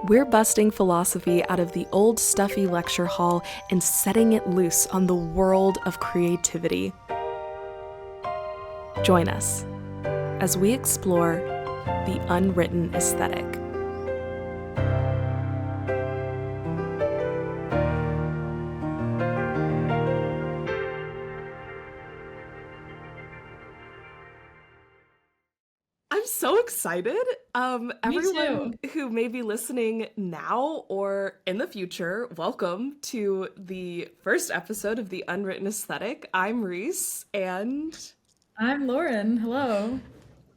We're busting philosophy out of the old stuffy lecture hall and setting it loose on the world of creativity. Join us as we explore the unwritten aesthetic. I'm so excited. Everyone who may be listening now or in the future, welcome to the first episode of the Unwritten Aesthetic. I'm Reese, and I'm Lauren. Hello.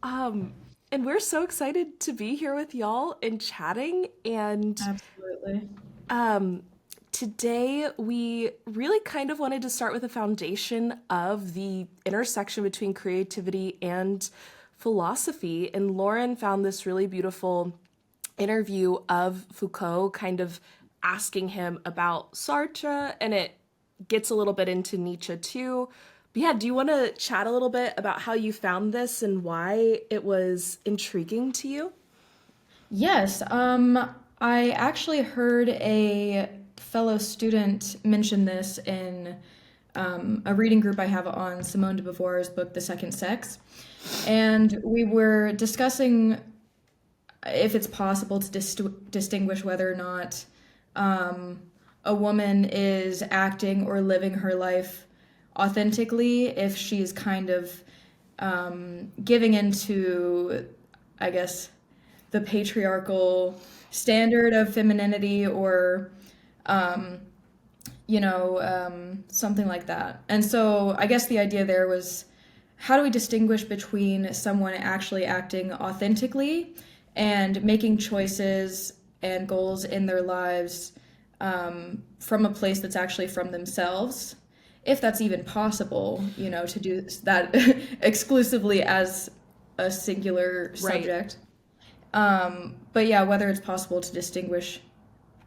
um, and we're so excited to be here with y'all and chatting. And Absolutely. um, today we really kind of wanted to start with a foundation of the intersection between creativity and philosophy. And Lauren found this really beautiful interview of Foucault, kind of asking him about Sartre, and it gets a little bit into Nietzsche too. But yeah, do you want to chat a little bit about how you found this and why it was intriguing to you? Yes, I actually heard a fellow student mention this in a reading group I have on Simone de Beauvoir's book, The Second Sex. And we were discussing if it's possible to distinguish whether or not a woman is acting or living her life authentically, if she's kind of giving into, I guess, the patriarchal standard of femininity or, something like that. And so I guess the idea there was, how do we distinguish between someone actually acting authentically and making choices and goals in their lives from a place that's actually from themselves, if that's even possible, to do that exclusively as a singular subject. But yeah, whether it's possible to distinguish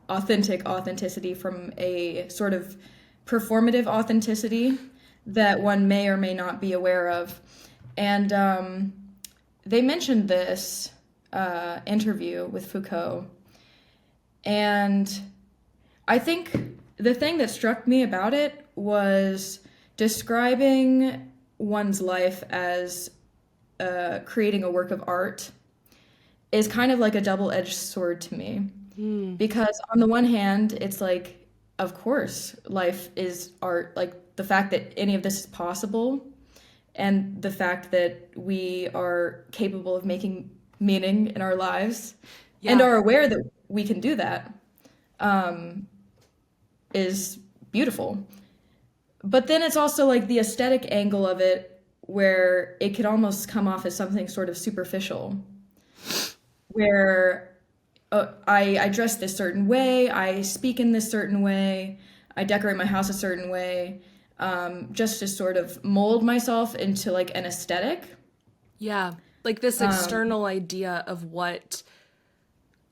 authenticity from a sort of performative authenticity that one may or may not be aware of. And they mentioned this interview with Foucault. And I think the thing that struck me about it was describing one's life as creating a work of art is kind of like a double-edged sword to me. Because on the one hand, it's like, of course, life is art. Like the fact that any of this is possible and the fact that we are capable of making meaning in our lives and are aware that we can do that is beautiful. But then it's also like the aesthetic angle of it where it could almost come off as something sort of superficial, where I dress this certain way, I speak in this certain way, I decorate my house a certain way, just to sort of mold myself into like an aesthetic. Yeah, like this external idea of what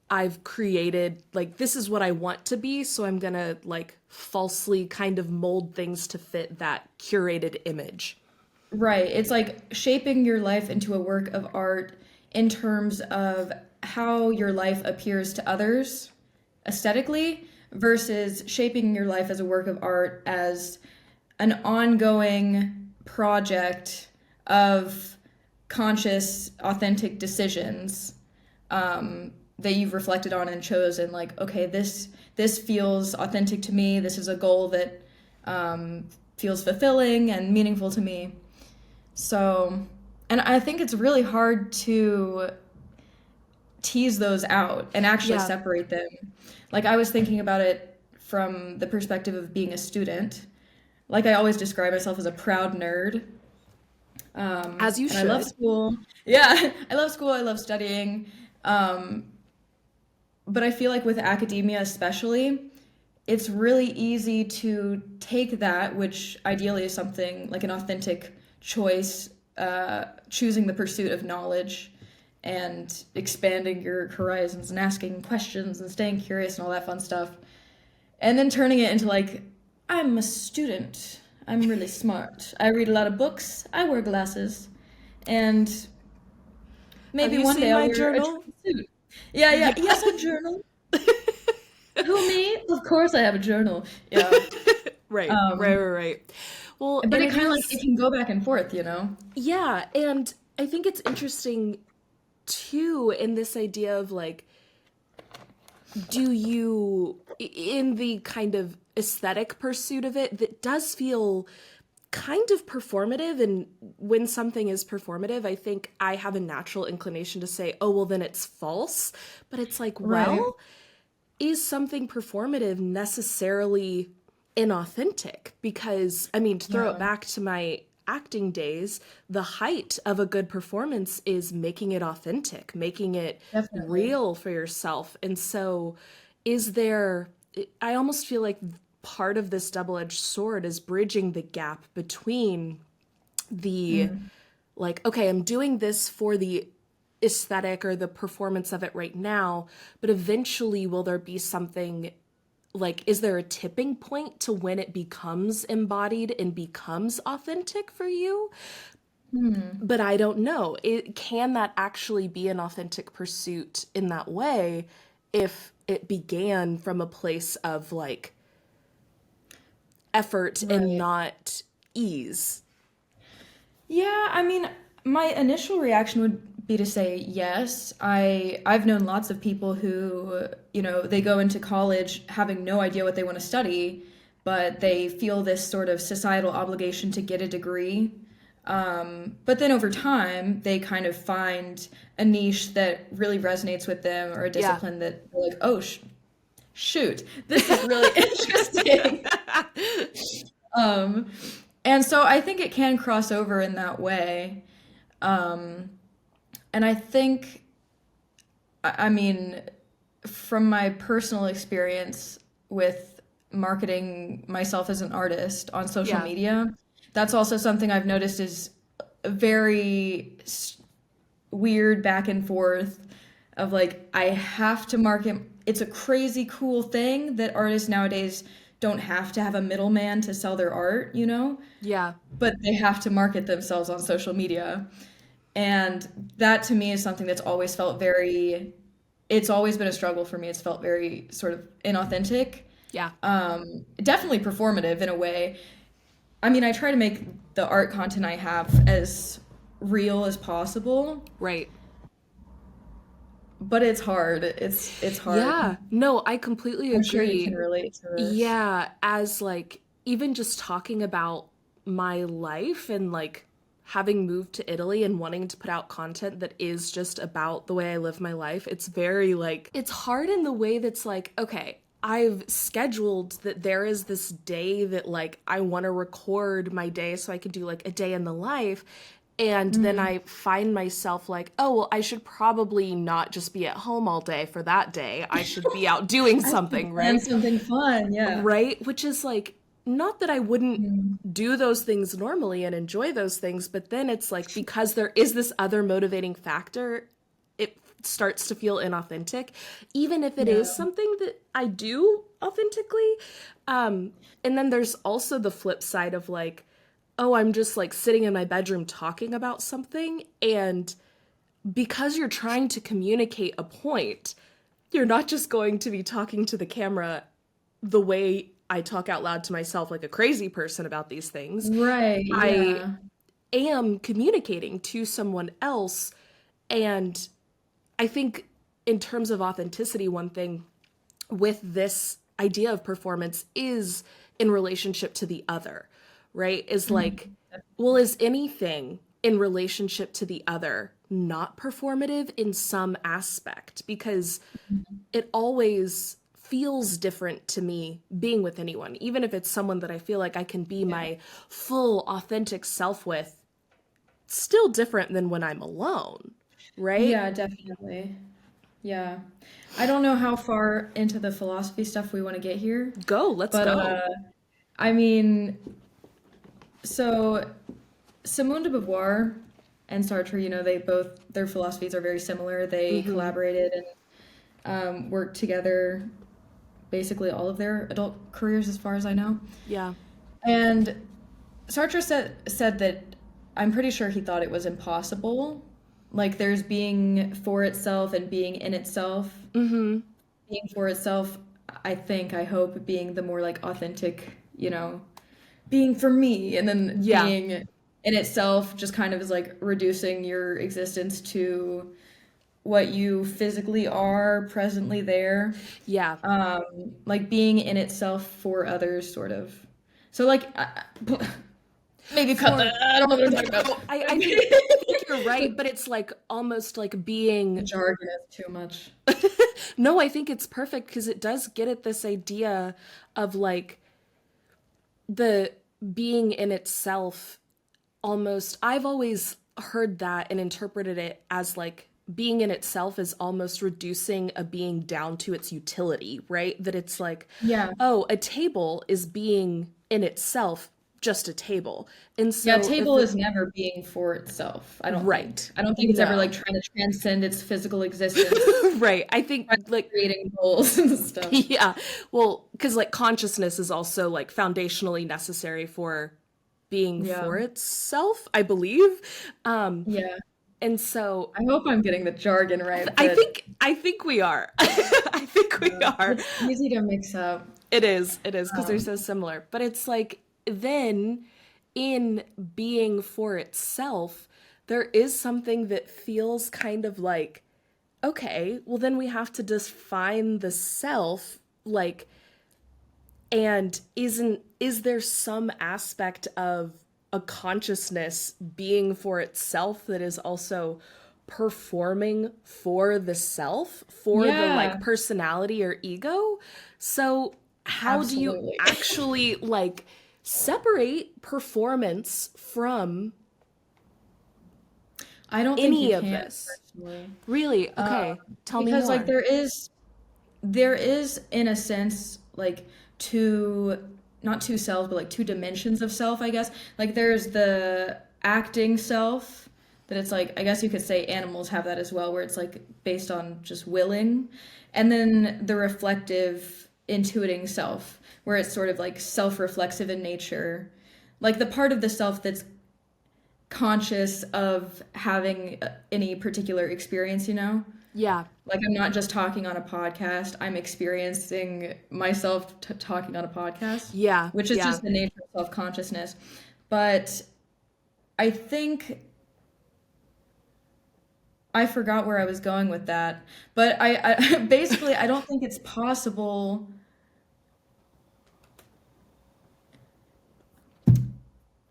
I've created, like this is what I want to be, so I'm gonna like falsely kind of mold things to fit that curated image. Right. It's like shaping your life into a work of art in terms of how your life appears to others aesthetically versus shaping your life as a work of art as an ongoing project of conscious, authentic decisions that you've reflected on and chosen. Like, okay, this feels authentic to me. This is a goal that feels fulfilling and meaningful to me. So, and I think it's really hard to tease those out and actually separate them. Like I was thinking about it from the perspective of being a student. Like I always describe myself as a proud nerd. As you and should. I love school. Yeah, I love school. I love studying. But I feel like with academia especially, it's really easy to take that, which ideally is something like an authentic choice, choosing the pursuit of knowledge and expanding your horizons and asking questions and staying curious and all that fun stuff. And then turning it into like, I'm a student. I'm really smart. I read a lot of books. I wear glasses. And maybe Have you one seen day I'll my wear a journal? trench suit. Yeah. Yes, a journal. Who, me? Of course I have a journal. Yeah. Right, right, Um, right, right. Well, but and it it kind of like, it is, can go back and forth, you know? yeah, and I think it's interesting too in this idea of like, do you, in the kind of aesthetic pursuit of it, that does feel kind of performative. And when something is performative, I think I have a natural inclination to say, oh, well, then it's false. But it's like, Right. well, is something performative necessarily inauthentic? Because, I mean, to throw it Yeah, back to my acting days, the height of a good performance is making it authentic, making it definitely. real for yourself. And so, is there, I almost feel like part of this double edged sword is bridging the gap between the, Mm, like, okay, I'm doing this for the aesthetic or the performance of it right now, but eventually will there be something, like, is there a tipping point to when it becomes embodied and becomes authentic for you? hmm. But I don't know. Can that actually be an authentic pursuit in that way if it began from a place of like effort and Right. not ease? Yeah, I mean, my initial reaction would be to say yes. I've known lots of people who, they go into college having no idea what they want to study, but they feel this sort of societal obligation to get a degree. But then over time, they kind of find a niche that really resonates with them or a Yeah. discipline that they're like, oh, shoot, this is really interesting. Um, and so I think it can cross over in that way. Um, and I think, I mean, from my personal experience with marketing myself as an artist on social Yeah. media, that's also something I've noticed is very weird back and forth of like, I have to market. It's a crazy cool thing that artists nowadays don't have to have a middleman to sell their art, Yeah. but they have to market themselves on social media. And that to me is something that's always felt very, it's always been a struggle for me. It's felt very sort of inauthentic, Yeah. definitely performative in a way. I mean, I try to make the art content I have as real as possible, Right. but it's hard. It's hard. Yeah. No, I completely I'm sure you can agree. relate to this. Yeah, as like even just talking about my life and like having moved to Italy and wanting to put out content that is just about the way I live my life, it's very like it's hard in the way that's like, okay, I've scheduled that there is this day that like I want to record my day so I could do like a day in the life. And then Mm. I find myself like, oh, well, I should probably not just be at home all day for that day. I should be out doing I should something, plan right? something fun. Yeah. Right? Which is like, not that I wouldn't Mm. do those things normally and enjoy those things, but then it's like, because there is this other motivating factor, it starts to feel inauthentic, even if it is Yeah. something that I do authentically. And then there's also the flip side of like, oh, I'm just like sitting in my bedroom talking about something. And because you're trying to communicate a point, you're not just going to be talking to the camera the way I talk out loud to myself like a crazy person about these things. Right. I Yeah. am communicating to someone else. And I think, in terms of authenticity, one thing with this idea of performance is in relationship to the other, right? Is like, Mhm. well, is anything in relationship to the other not performative in some aspect? Because it always feels different to me being with anyone, even if it's someone that I feel like I can be Yeah. my full authentic self with, still different than when I'm alone, right? Yeah, definitely. Yeah. I don't know how far into the philosophy stuff we want to get here, Go, let's but go. I mean, so Simone de Beauvoir and Sartre, they both their philosophies are very similar. They Mm-hmm. collaborated and worked together basically all of their adult careers, as far as I know. Yeah. And Sartre said that I'm pretty sure he thought it was impossible. Like there's being for itself and being in itself. Mm-hmm. being for itself, I hope being the more like authentic, being for me, and then Yeah. being in itself just kind of is like reducing your existence to what you physically are presently there. Yeah. Um, like being in itself for others, sort of. So like, maybe cut that. For I don't know what I'm talking about. no, I think you're right, but it's like almost like The being jargon is too much. no, I think it's perfect because it does get at this idea of like the being in itself almost. I've always heard that and interpreted it as like being in itself is almost reducing a being down to its utility, right? That it's like, Yeah. oh, a table is being in itself just a table. And Yeah, so if table is never being for itself, I don't think. right. I don't think it's ever like No. trying to transcend its physical existence, Right. I think trying to like creating goals and stuff. yeah. Well, because like consciousness is also like foundationally necessary for being Yeah. for itself, I believe. Um, Yeah. and so I hope I'm getting the jargon right, I but think I think we are. I think we are. it's easy to mix up. It is, because they're Um, so similar. But it's like then in being for itself, there is something that feels kind of like, okay, well then we have to define the self, like, and is there some aspect of a consciousness being for itself that is also performing for the self, for the yeah, like personality or ego? So how do you absolutely. actually like separate performance from I don't think you any of can this? personally. Really? Um, Okay, tell me because like more. there is in a sense like two, not two selves, but like two dimensions of self, I guess. Like there's the acting self that it's like, I guess you could say animals have that as well, where it's like based on just willing. And then the reflective, intuiting self, where it's sort of like self-reflexive in nature. Like the part of the self that's conscious of having any particular experience. Yeah. Like I'm not just talking on a podcast, I'm experiencing myself talking on a podcast, Yeah. which is Yeah. just the nature of self-consciousness. But I think I forgot where I was going with that. But I basically I don't think it's possible.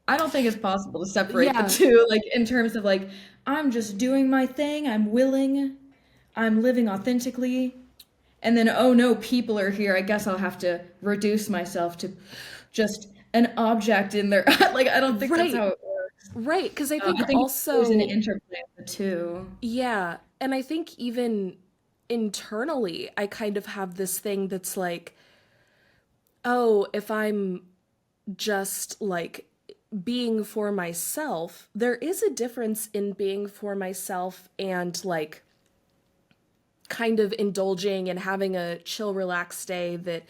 I don't think it's possible to separate the Yeah. two, like in terms of like I'm just doing my thing, I'm willing, I'm living authentically. And then, oh no, people are here. I guess I'll have to reduce myself to just an object in there. Like, I don't think that's how Right. it works. Right. Because I think I think there's an also interplay of the two. yeah. And I think even internally, I kind of have this thing that's like, oh, if I'm just like being for myself, there is a difference in being for myself and like kind of indulging and having a chill, relaxed day that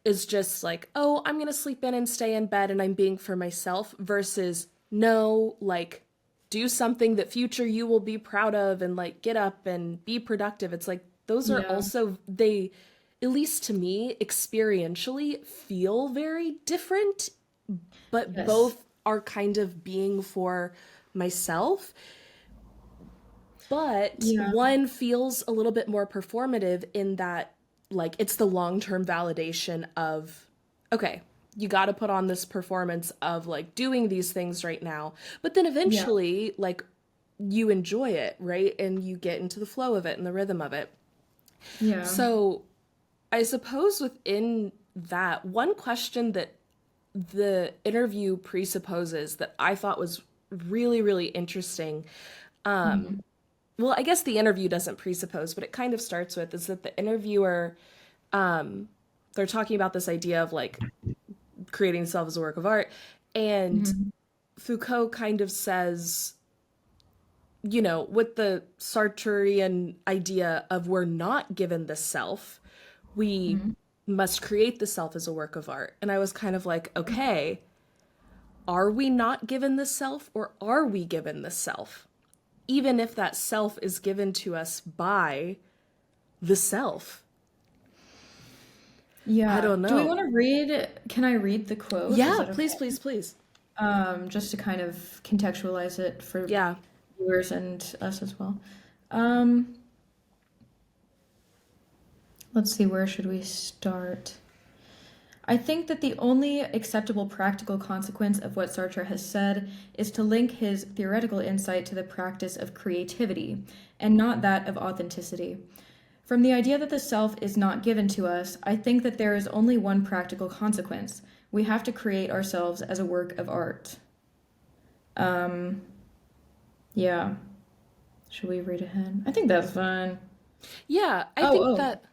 is just like, oh, I'm going to sleep in and stay in bed and I'm being for myself versus no, like, do something that future you will be proud of and like get up and be productive. It's like, those are Yeah. also, they, at least to me, experientially feel very different, but Yes. both are kind of being for myself. But Yeah. one feels a little bit more performative in that, like, it's the long term validation of, okay, you got to put on this performance of like doing these things right now. But then Yeah. eventually, like, you enjoy it, right? And you get into the flow of it and the rhythm of it. Yeah. So I suppose within that, one question that the interview presupposes that I thought was really, really interesting. Mhm. Well, I guess the interview doesn't presuppose, but it kind of starts with is that the interviewer, they're talking about this idea of like creating self as a work of art. And Mhm. Foucault kind of says, with the Sartrean idea of we're not given the self, we Mhm. must create the self as a work of art. And I was kind of like, okay, are we not given the self or are we given the self? Even if that self is given to us by the self. I Yeah. don't Do we know. want to read? Can I read the quote? Is Yeah, that please, okay? please, please. Just to kind of contextualize it for Yeah. viewers and us as well. Um, let's see, where should we start? I think that the only acceptable practical consequence of what Sartre has said is to link his theoretical insight to the practice of creativity, and not that of authenticity. From the idea that the self is not given to us, I think that there is only one practical consequence. We have to create ourselves as a work of art. Um, yeah. Should we read ahead? I think that's fine. Yeah, I Oh, think oh. that.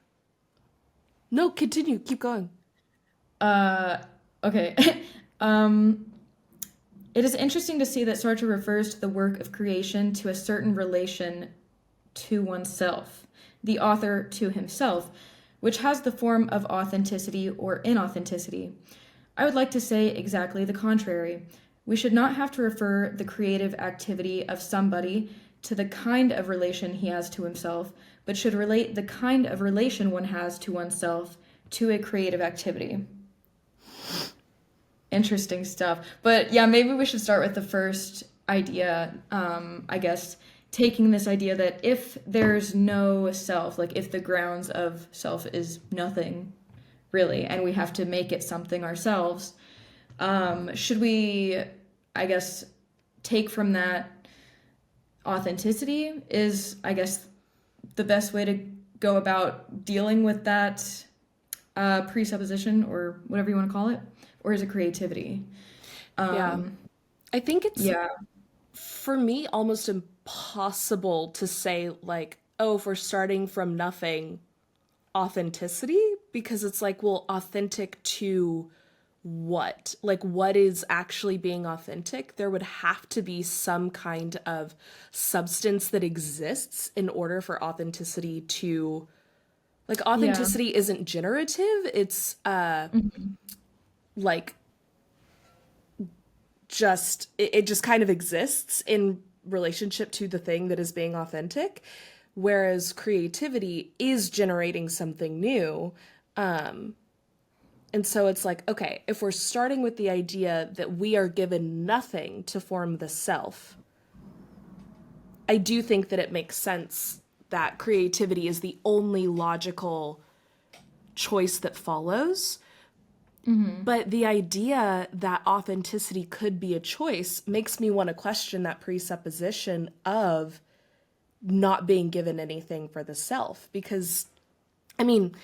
No, continue. Keep going. Uh, okay. um, it is interesting to see that Sartre refers to the work of creation to a certain relation to oneself, the author to himself, which has the form of authenticity or inauthenticity. I would like to say exactly the contrary. We should not have to refer the creative activity of somebody to the kind of relation he has to himself, but should relate the kind of relation one has to oneself to a creative activity. Interesting stuff. But yeah, maybe we should start with the first idea. I guess taking this idea that if there's no self, like if the grounds of self is nothing, really, and we have to make it something ourselves, should we, I guess, take from that authenticity is, I guess, the best way to go about dealing with that presupposition or whatever you want to call it, or is it creativity? Yeah. Um, I think it's, yeah, for me, almost impossible to say, like, oh, if we're starting from nothing, authenticity, because it's like, well, authentic to what? Like, what is actually being authentic? There would have to be some kind of substance that exists in order for authenticity to, like, yeah, authenticity isn't generative. It's mhm, like just it just kind of exists in relationship to the thing that is being authentic, whereas creativity is generating something new. And so it's like, okay, if we're starting with the idea that we are given nothing to form the self, I do think that it makes sense that creativity is the only logical choice that follows. mhm, But the idea that authenticity could be a choice makes me want to question that presupposition of not being given anything for the self. Because, I mean,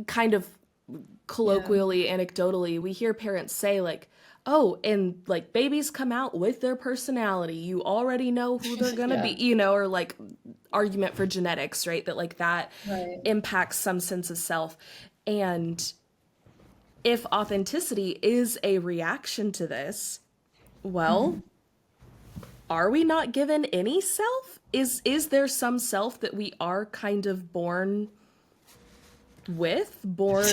kind of yeah, colloquially, anecdotally, we hear parents say, like, oh, and like babies come out with their personality. You already know who they're gonna be, yeah, or like argument for genetics, right? That like that right, impacts some sense of self. And if authenticity is a reaction to this, well, mhm. are we not given any self? Is there some self that we are kind of born with? Born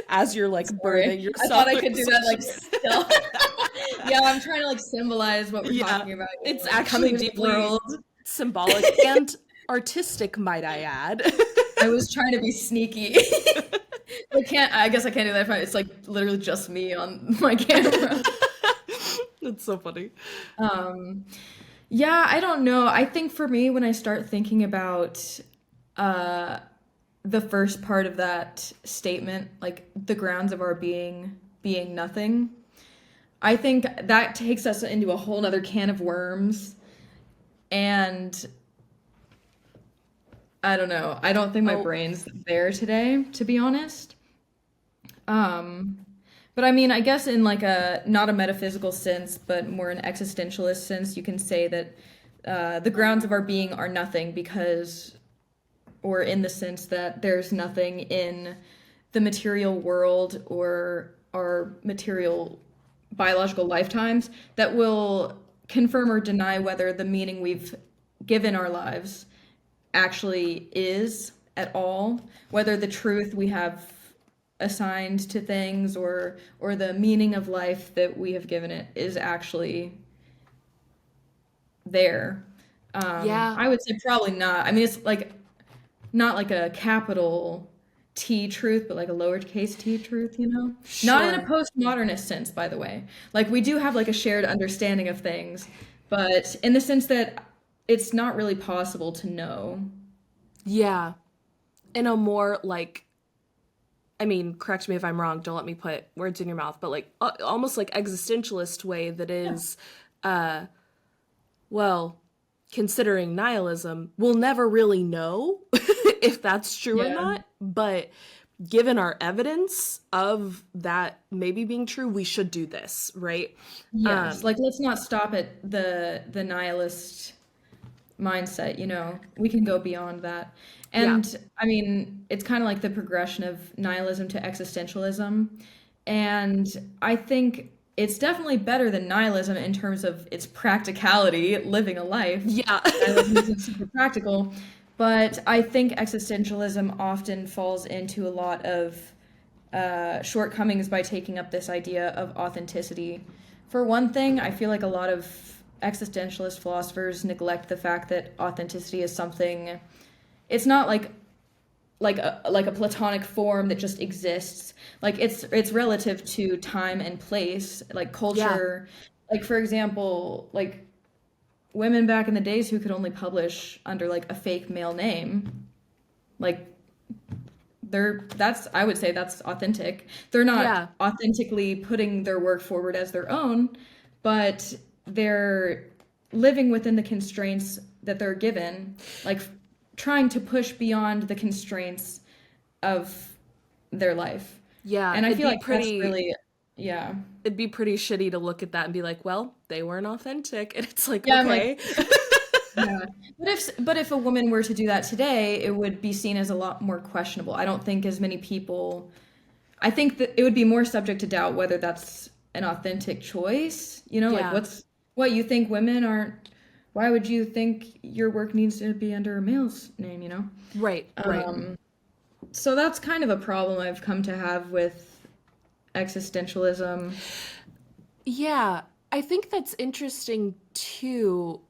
as you're like Sorry, birthing I thought yourself I in could do that like such still. Yeah, I'm trying to like symbolize what we're yeah, talking about, it's like actually coming into the deeply world. symbolic and artistic, might I add. I was trying to be sneaky. I can't. I guess I can't do that if it's like literally just me on my camera. It's so funny. Um, yeah, I don't know. I think for me, when I start thinking about uh, the first part of that statement, like the grounds of our being nothing, I think that takes us into a whole other can of worms. And I don't know. I don't think my Oh, brain's there today, to be honest. Um, but I mean, I guess in like a not a metaphysical sense, but more an existentialist sense, you can say that the grounds of our being are nothing because, or in the sense that there's nothing in the material world or our material biological lifetimes that will confirm or deny whether the meaning we've given our lives actually is at all, whether the truth we have assigned to things or the meaning of life that we have given it is actually there. yeah. I would say probably not. I mean, it's like not like a capital T truth, but like a lowercase t truth, you know? Not in a Sure. postmodernist sense, by the way. Like we do have like a shared understanding of things, but in the sense that it's not really possible to know. Yeah. In a more like, I mean, correct me if I'm wrong, don't let me put words in your mouth, but like almost like existentialist way that Yeah. is, well, considering nihilism, we'll never really know if that's true or Yeah. not. But given our evidence of that maybe being true, we should do this, right? Yes. Um, Like let's not stop at the nihilist mindset, you know. We can go beyond that. yeah, And I mean, it's kind of like the progression of nihilism to existentialism. And I think it's definitely better than nihilism in terms of its practicality, living a life. yeah, Nihilism isn't super practical, but I think existentialism often falls into a lot of shortcomings by taking up this idea of authenticity. For one thing, I feel like a lot of existentialist philosophers neglect the fact that authenticity is something. It's not like a platonic form that just exists. Like it's relative to time and place, like yeah, culture. Like for example, like women back in the days who could only publish under like a fake male name, like that's I would say that's authentic. They're not yeah, authentically putting their work forward as their own, but they're living within the constraints that they're given, like trying to push beyond the constraints of their life. yeah. And I feel like that's really, yeah. It'd be pretty shitty to look at that and be like, well, they weren't authentic, and it's like, Yeah, I'm like, okay, yeah. But if a woman were to do that today, it would be seen as a lot more questionable. I don't think as many people I think that it would be more subject to doubt whether that's an authentic choice. You know, like yeah, what you think women aren't, why would you think your work needs to be under a male's name, you know? right, right. Um, so that's kind of a problem I've come to have with existentialism. Yeah, I think that's interesting too.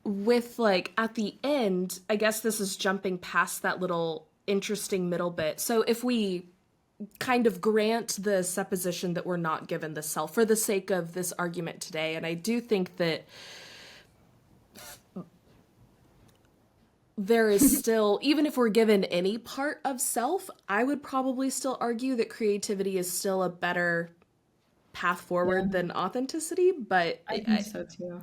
With like at the end, I guess this is jumping past that little interesting middle bit. So if we kind of grant the supposition that we're not given the self for the sake of this argument today, and I do think that there is still, even if we're given any part of self, I would probably still argue that creativity is still a better path Yeah, forward than authenticity. I think so too.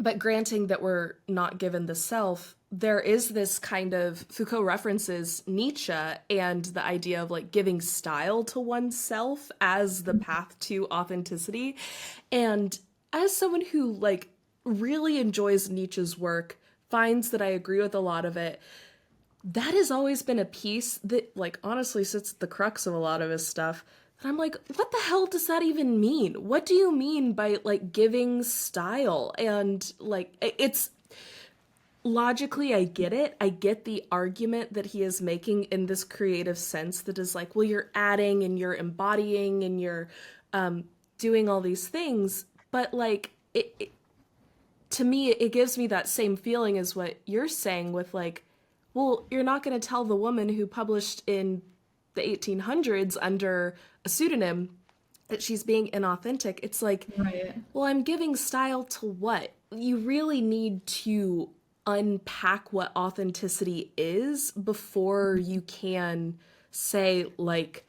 But granting that we're not given the self, there is this kind of Foucault references Nietzsche and the idea of like giving style to oneself as the path to authenticity. And as someone who like really enjoys Nietzsche's work, finds that I agree with a lot of it, that has always been a piece that like honestly sits at the crux of a lot of his stuff. And I'm like, what the hell does that even mean? What do you mean by like giving style? And like it's logically I get it. I get the argument that he is making in this creative sense that is like, well, you're adding and you're embodying and you're doing all these things, but like to me it gives me that same feeling as what you're saying with like, well, you're not going to tell the woman who published in the 1800s under a pseudonym that she's being inauthentic. It's like, Right. well, I'm giving style to what? You really need to unpack what authenticity is before you can say, like,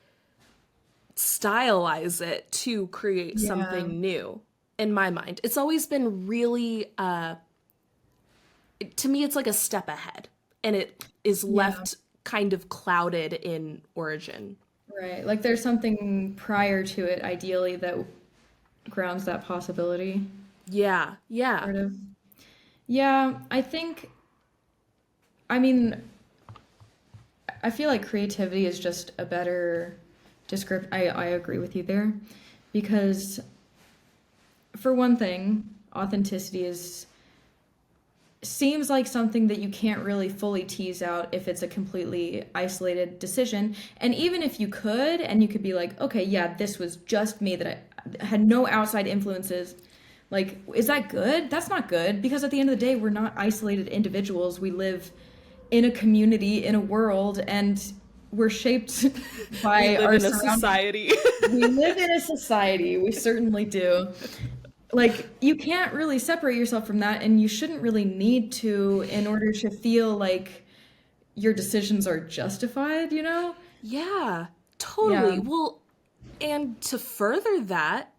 stylize it to create Yeah. something new. In my mind, it's always been really, to me, it's like a step ahead, and it is Yeah. left kind of clouded in origin. Right. Like there's something prior to it, ideally, that grounds that possibility, Yeah, yeah, sort of. Yeah, I mean, I feel like creativity is just a better descript. I agree with you there because, for one thing, authenticity is seems like something that you can't really fully tease out if it's a completely isolated decision. And even if you could, and you could be like, okay, yeah, this was just me, that I had no outside influences. Like, is that good? That's not good because at the end of the day, we're not isolated individuals. We live in a community, in a world, and we're shaped We by live our in a surroundings. society. We live in a society, we certainly do. Like, you can't really separate yourself from that, and you shouldn't really need to in order to feel like your decisions are justified, you know? Yeah, Yeah. totally. Well, and to further that,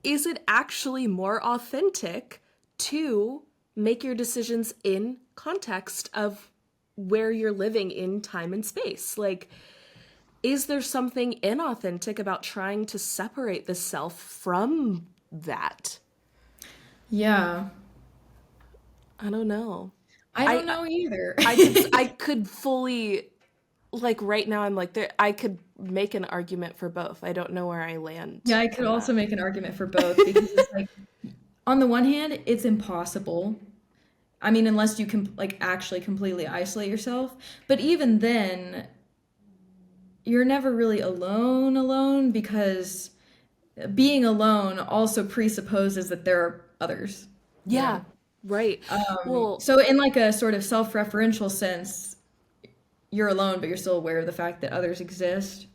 is it actually more authentic to make your decisions in context of where you're living in time and space? Like, is there something inauthentic about trying to separate the self from that? Yeah. I don't know. I I don't know either. I could fully, like, right now I'm like there I could make an argument for both. I don't know where I land Yeah, I could on also that. make an argument for both because it's like, on the one hand, it's impossible. I mean, unless you can like actually completely isolate yourself. But even then, you're never really alone because being alone also presupposes that there are others, you Yeah, know? right. Well, So in like a sort of self-referential sense, you're alone, but you're still aware of the fact that others exist.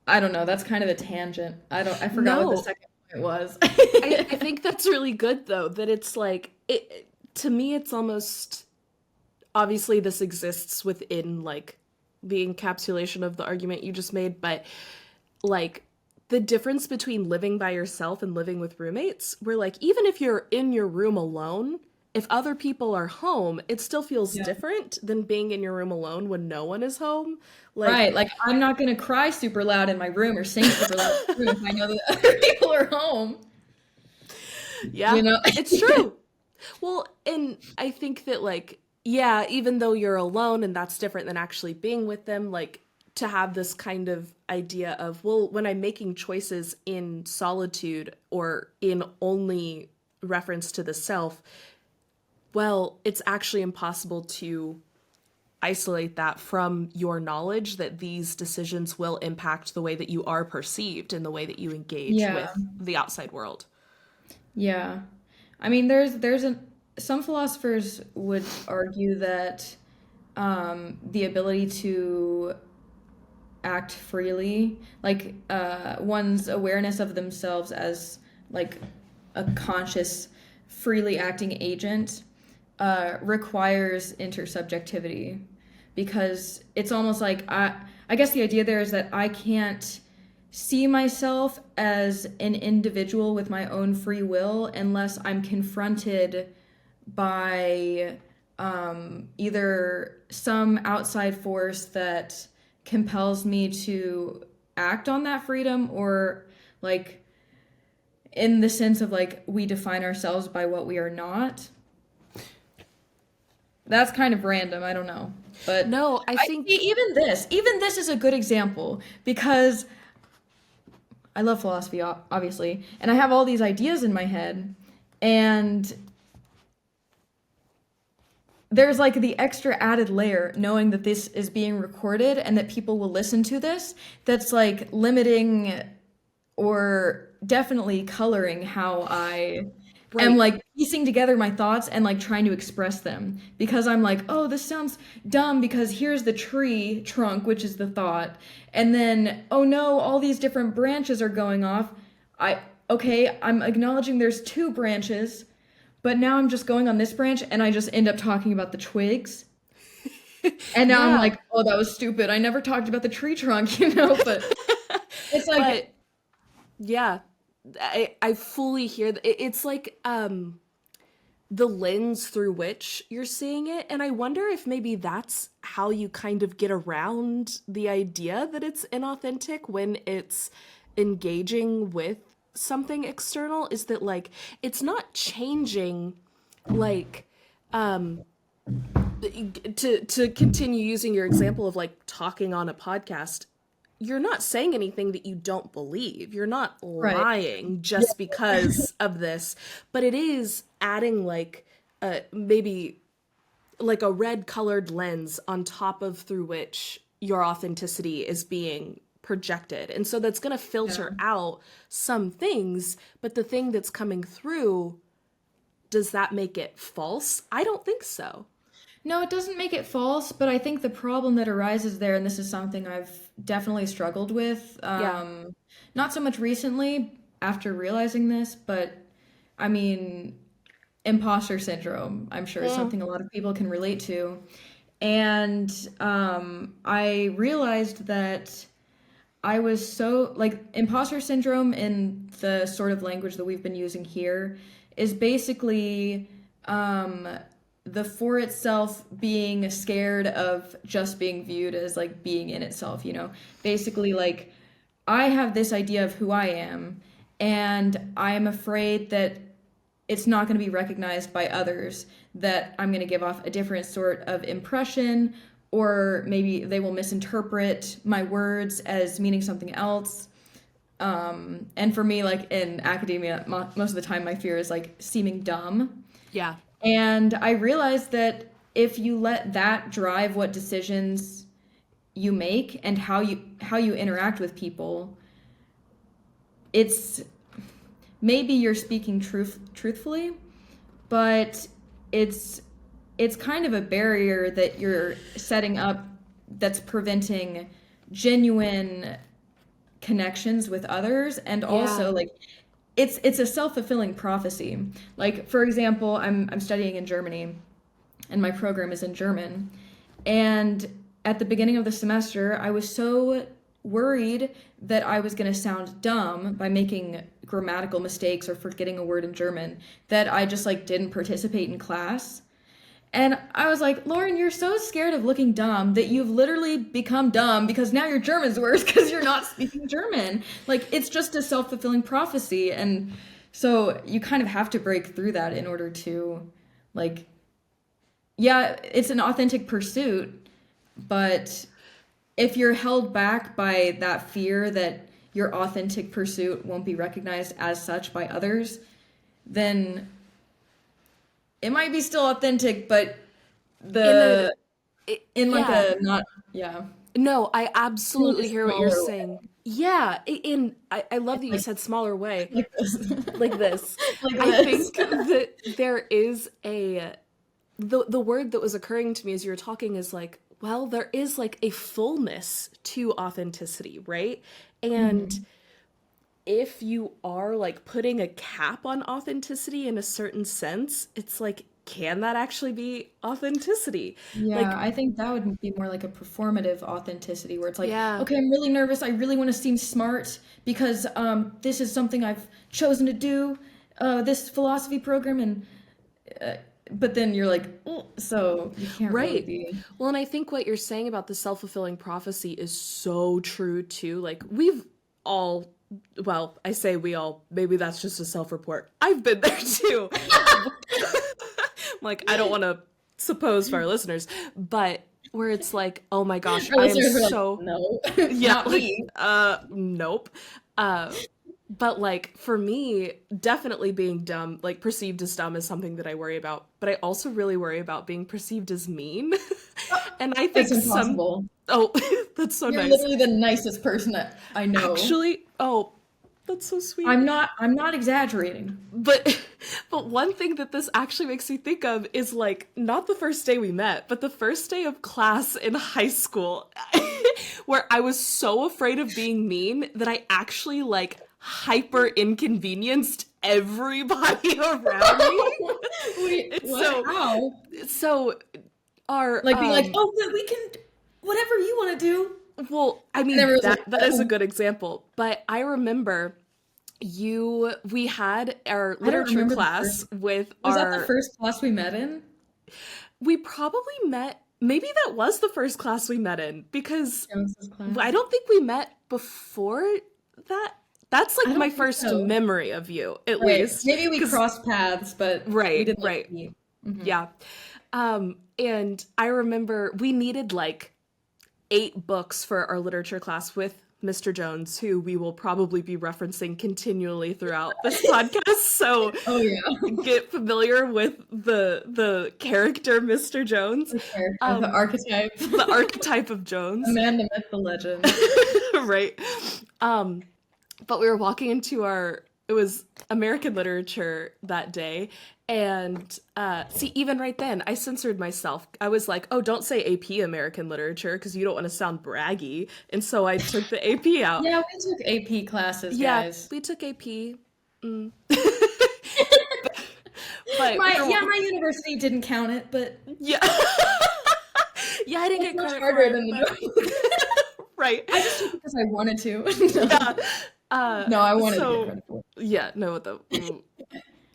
I don't know. That's kind of a tangent. I forgot what the no. second point was. I think that's really good though, that it's like to me it's almost obviously this exists within like the encapsulation of the argument you just made, but like the difference between living by yourself and living with roommates, where like even if you're in your room alone, if other people are home, it still feels Yeah. different than being in your room alone when no one is home. Like, Right. Like I'm not gonna cry super loud in my room or sing super loud in my room if I know that other people are home. You yeah, know? it's true. Well, and I think that, like, yeah, even though you're alone and that's different than actually being with them, like, to have this kind of idea of, well, when I'm making choices in solitude or in only reference to the self, well, it's actually impossible to isolate that from your knowledge that these decisions will impact the way that you are perceived and the way that you engage Yeah. with the outside world. Yeah. I mean, some philosophers would argue that the ability to act freely, like one's awareness of themselves as like a conscious, freely acting agent, requires intersubjectivity, because it's almost like I guess the idea there is that I can't see myself as an individual with my own free will unless I'm confronted by either some outside force that compels me to act on that freedom, or like in the sense of like we define ourselves by what we are not. That's kind of random, I don't know. But No, I I see, think, even this is a good example because I love philosophy, obviously, and I have all these ideas in my head, and there's like the extra added layer knowing that this is being recorded and that people will listen to this, that's like limiting or definitely coloring how I am right. like piecing together my thoughts and like trying to express them, because I'm like, oh, this sounds dumb because here's the tree trunk, which is the thought, and then oh no, all these different branches are going off. I Okay, I'm acknowledging there's two branches, but now I'm just going on this branch and I just end up talking about the twigs. And now I'm Yeah. like, oh, that was stupid. I never talked about the tree trunk, you know, but it's like, But yeah, I fully hear that. It's like the lens through which you're seeing it, and I wonder if maybe that's how you kind of get around the idea that it's inauthentic when it's engaging with something external, is that like it's not changing, like, to continue using your example of like talking on a podcast, you're not saying anything that you don't believe. You're not right. lying Yeah. just because of this, but it is adding like maybe like a red colored lens on top of through which your authenticity is being projected. And so that's going to Yeah. filter out some things, but the thing that's coming through, does that make it false? I don't think so. No, it doesn't make it false, but I think the problem that arises there, and this is something I've definitely struggled with, Yeah. not so much recently after realizing this, but I mean, imposter syndrome, I'm sure is Mm. something a lot of people can relate to. And I realized that I was so, like, imposter syndrome in the sort of language that we've been using here is basically um, the for itself being scared of just being viewed as like being in itself, you know? Basically, like, I have this idea of who I am, and I am afraid that it's not going to be recognized by others, that I'm going to give off a different sort of impression, or maybe they will misinterpret my words as meaning something else. And for me, like in academia, most of the time my fear is like seeming dumb. Yeah. And I realized that if you let that drive what decisions you make and how you interact with people, it's maybe you're speaking truthfully, but it's it's kind of a barrier that you're setting up that's preventing genuine connections with others, and Yeah. also like it's a self-fulfilling prophecy. Like, for example, I'm studying in Germany, and my program is in German. And at the beginning of the semester, I was so worried that I was going to sound dumb by making grammatical mistakes or forgetting a word in German that I just like didn't participate in class. And I was like, Lauren, you're so scared of looking dumb that you've literally become dumb because now your German's worse because you're not speaking German. Like, it's just a self-fulfilling prophecy. And so you kind of have to break through that in order to, like, yeah, it's an authentic pursuit, but if you're held back by that fear that your authentic pursuit won't be recognized as such by others, then it might be still authentic, but In a the in like yeah. a not yeah, No, I in like a absolutely hear what you're smaller saying. Yeah, I love that you way, said smaller way. like this, Like this. like I this. think that there is the word that was occurring to me as you were talking is like, well, there is like a fullness to authenticity, right? And Mhm. if you are like putting a cap on authenticity in a certain sense, it's like, can that actually be authenticity? Yeah, Like, I think that would be more like a performative authenticity where it's like, yeah, okay, I'm really nervous. I really want to seem smart because this is something I've chosen to do, this philosophy program, and uh, but then you're like, "Oh," so you can't really right. be. Well, and I think what you're saying about the self-fulfilling prophecy is so true too. Like, we've all, well, I say we all, maybe that's just a self-report. I've been there too. Like, I don't want to suppose for our listeners, but where it's like, oh my gosh, Our I am listeners are like, so, no, yeah, not like, me. nope. Uh, but like for me, definitely being dumb, like perceived as dumb is something that I worry about. But I also really worry about being perceived as mean. And I It's think impossible. oh, that's so You're nice. literally the nicest person that I know. Actually, oh, that's so sweet. I'm not exaggerating. But but one thing that this actually makes me think of is like not the first day we met, but the first day of class in high school where I was so afraid of being mean that I actually like hyper inconvenienced everybody around me. Wait, It's what? so How? so our Like being like, oh, but we can whatever you want to do. well, I And mean everyone's like, that is a oh, good example, but I remember we had our I don't literature remember the class first. with Was that the our first class we met in? we probably met, maybe that was the first class we met in because Jones's I class? don't think we met before that. That's I like my don't think first so. memory of you, at Right. least. Maybe we Because, crossed paths, but we right, didn't like right. meet. Hmm. Yeah. And I remember we needed like 8 books for our literature class with Mr. Jones, who we will probably be referencing continually throughout this podcast. So Oh yeah. get familiar with the character Mr. Jones, The character, the um, archetype, the the archetype of Jones, man, the myth, the legend. right? But we were walking into our it was American literature that day. And see, even right then, I censored myself. I was like, oh, don't say AP American literature because you don't want to sound braggy. And so I took the AP out. Yeah, we took AP classes, Yeah, guys. we took AP. Mm. But My university didn't count it, but yeah. Yeah, I didn't it's get much credit harder for than it. the Right. I just took it because I wanted to. Yeah. No, I wanted to get So credit for it. yeah, no,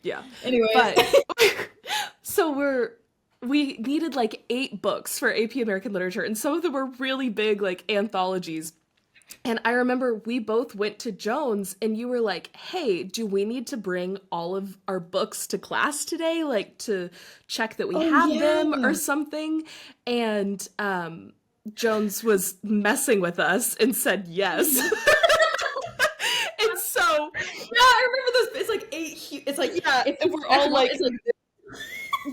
yeah. Anyways. But so we needed like 8 books for AP American literature, and some of them were really big, like anthologies. And I remember we both went to Jones and you were like, hey, do we need to bring all of our books to class today? Like to check that we have them or something? And Jones was messing with us and said yes. And so Yeah, I remember those. It's like 8. It's like, yeah, and we're all like,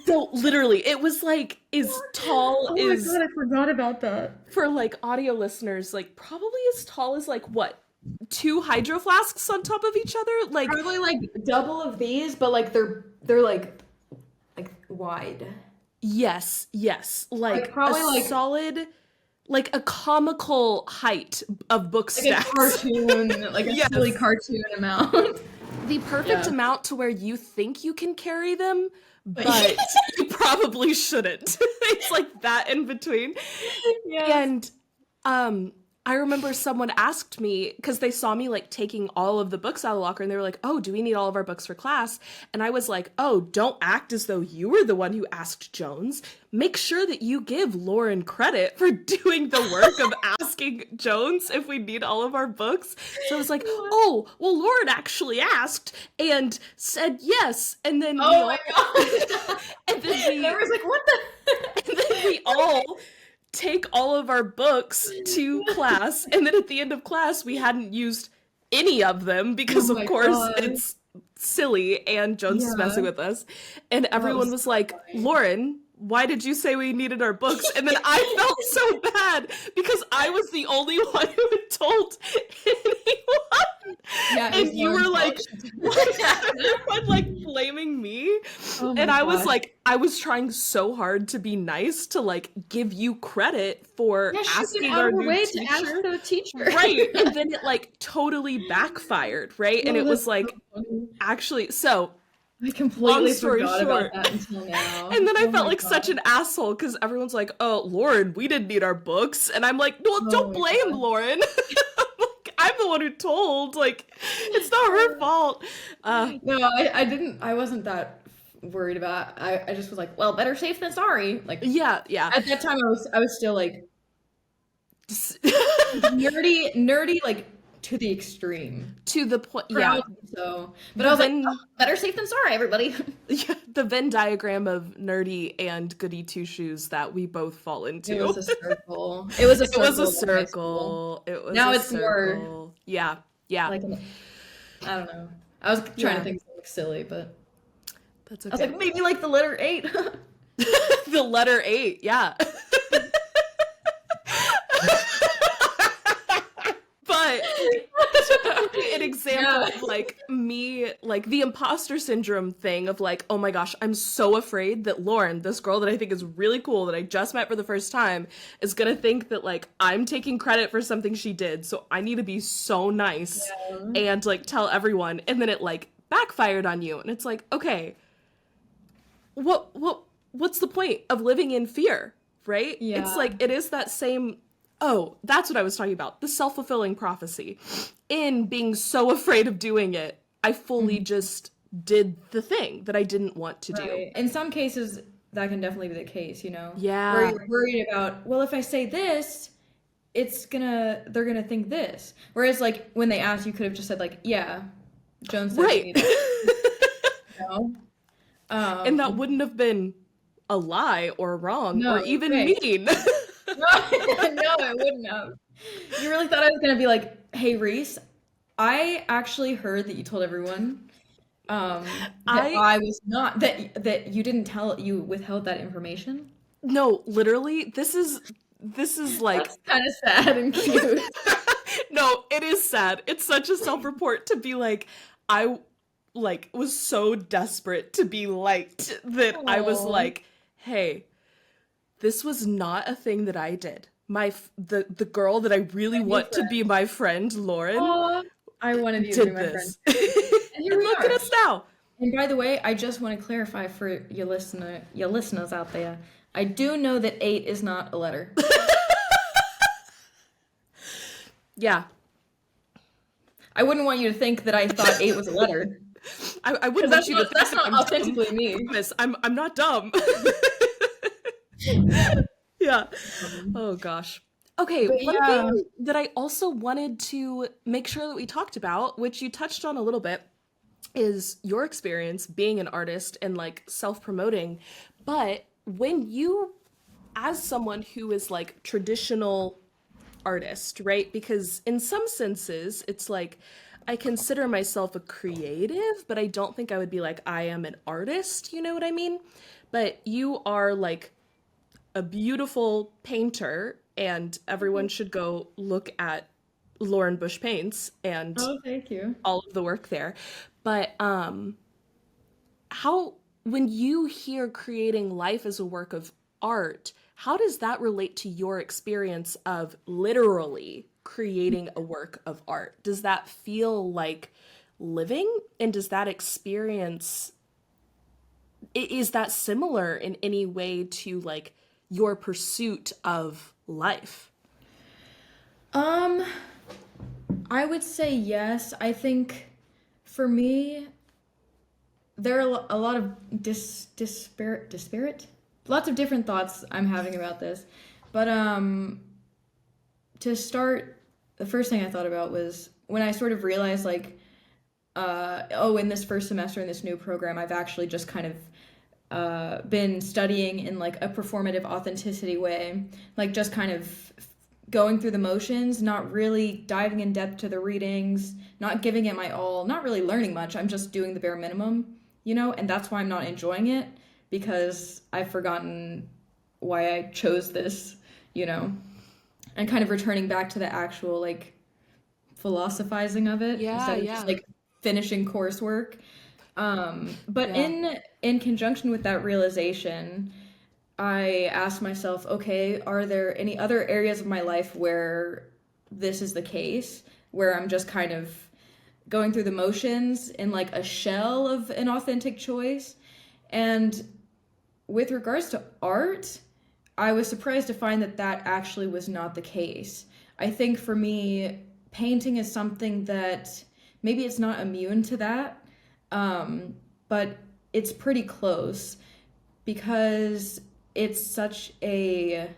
no, literally, it was like as tall as. Oh my god, I forgot about that. For like audio listeners, like probably as tall as like what, 2 hydro flasks on top of each other, like Probably like double of these, but like they're like wide. yes, like probably a like solid, like a comical height of book like a stacks. cartoon, like a Yes. silly cartoon amount. The perfect Yeah. amount to where you think you can carry them, but you probably shouldn't. It's like that in between. Yes. And I remember someone asked me, because they saw me like taking all of the books out of the locker, and they were like, oh, do we need all of our books for class? And I was like, oh, don't act as though you were the one who asked Jones. Make sure that you give Lauren credit for doing the work of asking Jones if we need all of our books. So I was like, oh, well, Lauren actually asked and said yes. And then Oh my god. and then I was like, what the? and then we all take all of our books to class, and then at the end of class we hadn't used any of them because Oh of my course God. it's silly and Jones is Yeah. messing with us, and everyone was like, funny. Lauren, why did you say we needed our books? And then I felt so bad because I was the only one who had told anyone. Yeah, it And was you were Lauren's like, fault. everyone like blaming me. Oh my And I was gosh. like, I was trying so hard to be nice to like give you credit for Yeah, she asking went out our of her new way teacher. to ask the teacher. Right. And then it like totally backfired, right? And Oh, it was that's like, so funny. actually, so I completely long story forgot short. about that until now. and then I Oh felt my like God. such an asshole because everyone's like, oh, Lauren, we didn't need our books. And I'm like, no, don't my blame God. Lauren. Like, I'm the one who told. Like, it's not her fault. No, I wasn't that worried about it. I just was like, well, better safe than sorry. Like Yeah. at that time I was still like nerdy like to the extreme. To the point, yeah. Proud, so but I was like, oh, better safe than sorry, everybody. Yeah, the Venn diagram of nerdy and goody two shoes that we both fall into. It was a circle. It was a It circle. was a in high school. circle. It was Now a it's more circle. Yeah, yeah. like I don't know. I was trying Yeah. to think of something silly, but That's I was okay. like, maybe like the letter 8. The letter 8, yeah. But an example of like me, like the imposter syndrome thing of like, oh my gosh, I'm so afraid that Lauren, this girl that I think is really cool that I just met for the first time, is gonna think that like I'm taking credit for something she did, so I need to be so nice and like tell everyone, and then it like backfired on you, and it's like, okay, what's the point of living in fear, right? Yeah. It's like, it is that same, oh, that's what I was talking about, the self-fulfilling prophecy. In being so afraid of doing it, I fully just did the thing that I didn't want to do. Right. In some cases, that can definitely be the case, you know? Yeah. Where you're worried about, well, if I say this, they're gonna think this. Whereas, like, when they asked, you could have just said, like, yeah, Jones said Right. you know? And that wouldn't have been a lie or wrong No, or even right. mean. No, it wouldn't have. You really thought I was gonna be like, hey, Reese, I actually heard that you told everyone that I was not, that you withheld that information. No, literally, this is like, That's kind of sad and cute. no, it is sad. It's such a self-report to be like, I like was so desperate to be liked that I was Oh, like, "Hey, this was not a thing that I did. The girl that I really my new want to be friend. my friend, Lauren, Oh, I wanted you to be did my friend this." too. And here And we look at are. us now. And by the way, I just want to clarify for your listeners out there. I do know that 8 is not a letter. Yeah. I wouldn't want you to think that I thought 8 was a letter, I because wouldn't want you to think that's that not I'm dumb. authentically I me. promise, I'm not dumb. Yeah. Oh gosh. Okay, But one yeah, thing that I also wanted to make sure that we talked about, which you touched on a little bit, is your experience being an artist and like self-promoting. But when you, as someone who is like traditional artist, right? Because in some senses, it's like I consider myself a creative, but I don't think I would be like I am an artist, you know what I mean? But you are like a beautiful painter, and everyone should go look at Lauren Bush Paints and oh, thank you. all of the work there. But how, when you hear creating life as a work of art, how does that relate to your experience of literally creating a work of art? Does that feel like living? And does that experience, is that similar in any way to like your pursuit of life? Um, I would say yes. I think for me, there are a lot of disparate, lots of different thoughts I'm having about this. But to start, the first thing I thought about was when I sort of realized like, oh, in this first semester in this new program, I've actually just kind of been studying in like a performative authenticity way, like just kind of going through the motions, not really diving in depth to the readings, not giving it my all, not really learning much. I'm just doing the bare minimum, and that's why I'm not enjoying it because I've forgotten why I chose this, you know, and kind of returning back to the actual like philosophizing of it Yeah, instead of just yeah, like finishing coursework. But yeah. in conjunction with that realization, I asked myself, okay, are there any other areas of my life where this is the case, where I'm just kind of going through the motions in like a shell of an authentic choice? And with regards to art, I was surprised to find that that actually was not the case. I think for me, painting is something that maybe it's not immune to that, but it's pretty close because it's such a,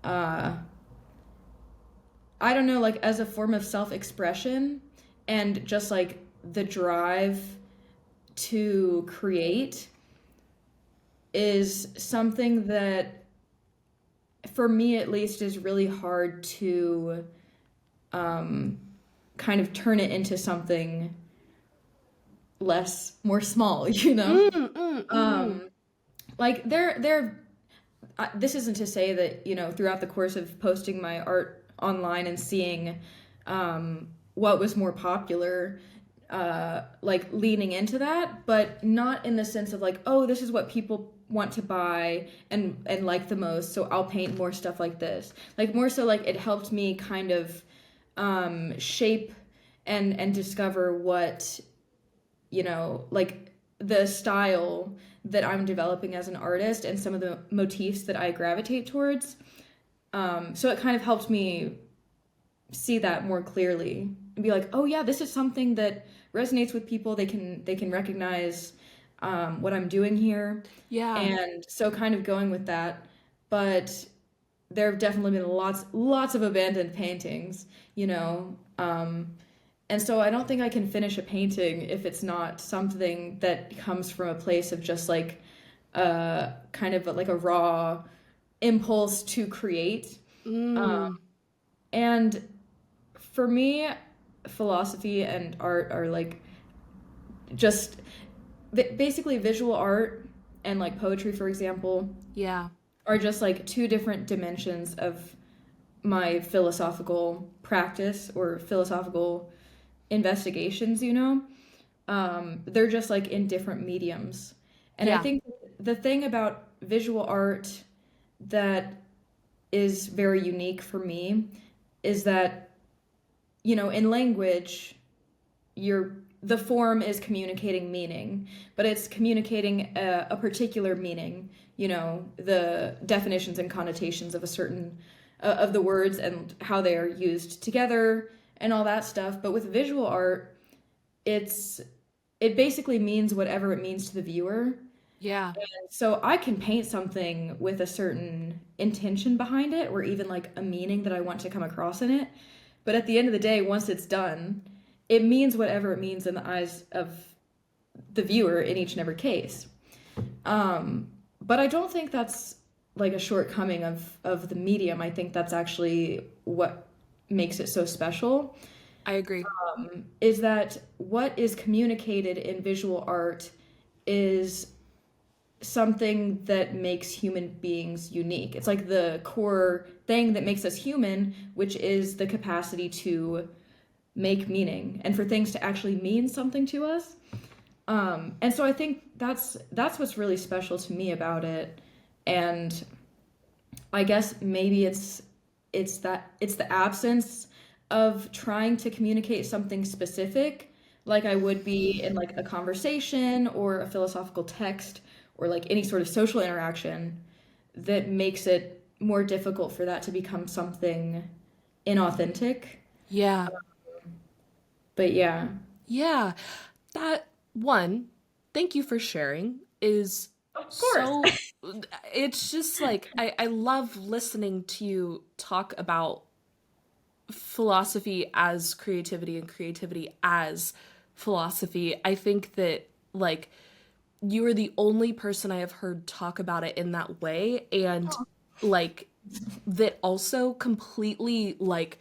uh, I don't know, like as a form of self expression and just like the drive to create is something that, for me at least, is really hard to um, kind of turn it into something more small, you know? Mm-hmm. Like this isn't to say that, throughout the course of posting my art online and seeing what was more popular, like leaning into that, but not in the sense of like, oh, this is what people want to buy and like the most, so I'll paint more stuff like this. Like more so like it helped me kind of shape and discover what, like the style that I'm developing as an artist and some of the motifs that I gravitate towards. So it kind of helped me see that more clearly and be like, oh yeah, this is something that resonates with people. They can recognize what I'm doing here, Yeah. and so kind of going with that. But there have definitely been lots of abandoned paintings, and so I don't think I can finish a painting if it's not something that comes from a place of just like kind of like a raw impulse to create. Mm. And for me, philosophy and art are like just basically visual art and like poetry, for example, Yeah. are just like two different dimensions of my philosophical practice or philosophical investigations, They're just like in different mediums. And I Yeah. think the thing about visual art that is very unique for me is that, in language, the form is communicating meaning, but it's communicating a particular meaning, the definitions and connotations of a certain of the words and how they are used together and all that stuff. But with visual art, it's it basically means whatever it means to the viewer. Yeah. So I can paint something with a certain intention behind it, or even like a meaning that I want to come across in it. But at the end of the day, once it's done, it means whatever it means in the eyes of the viewer in each and every case. But I don't think that's like a shortcoming of the medium. I think that's actually what makes it so special, I agree. is that what is communicated in visual art is something that makes human beings unique. It's like the core thing that makes us human, which is the capacity to make meaning and for things to actually mean something to us. And so I think that's what's really special to me about it. And I guess maybe it's the absence of trying to communicate something specific, like I would be in like a conversation or a philosophical text or like any sort of social interaction, that makes it more difficult for that to become something inauthentic. Yeah. But yeah. Yeah. That one, thank you for sharing, is Of course. so, it's just like, I love listening to you talk about philosophy as creativity and creativity as philosophy. I think that, like, you are the only person I have heard talk about it in that way. And, like, that also completely, like,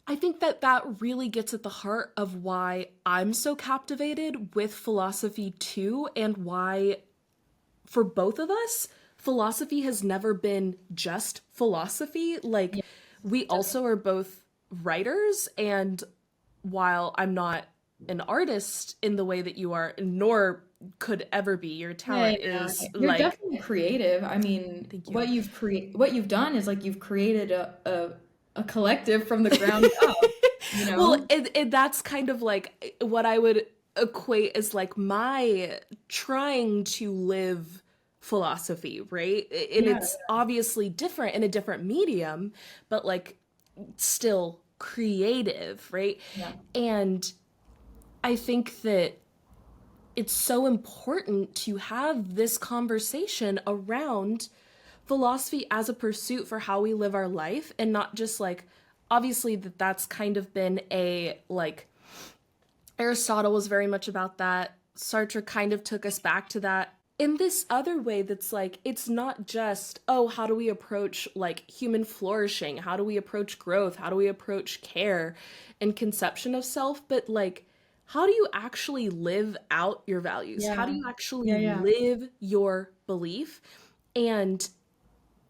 I think that that really gets at the heart of why I'm so captivated with philosophy too, and why, for both of us, philosophy has never been just philosophy. Like, Yeah, we definitely. also are both writers, and while I'm not an artist in the way that you are, nor could ever be, your Yeah, talent yeah. is You're like, definitely creative. I mean, thank you. what you've done is like you've created a collective from the ground up, you Well, know? that's kind of like what I would equate as like my trying to live philosophy, right? And Yeah. it's obviously different in a different medium, but like still creative, right? Yeah. And I think that it's so important to have this conversation around philosophy as a pursuit for how we live our life, and not just like, obviously that's kind of been a like, Aristotle was very much about that. Sartre kind of took us back to that in this other way that's like, it's not just, oh, how do we approach like human flourishing? How do we approach growth? How do we approach care and conception of self? But like, how do you actually live out your values? How do Yeah. you actually Yeah, yeah. live your belief? And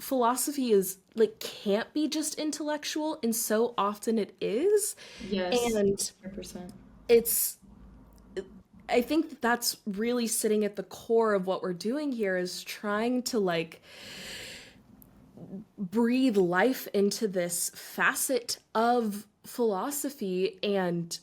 philosophy is like, can't be just intellectual, and so often it is. Yes. And 100%. it's, I think that that's really sitting at the core of what we're doing here, is trying to like breathe life into this facet of philosophy. And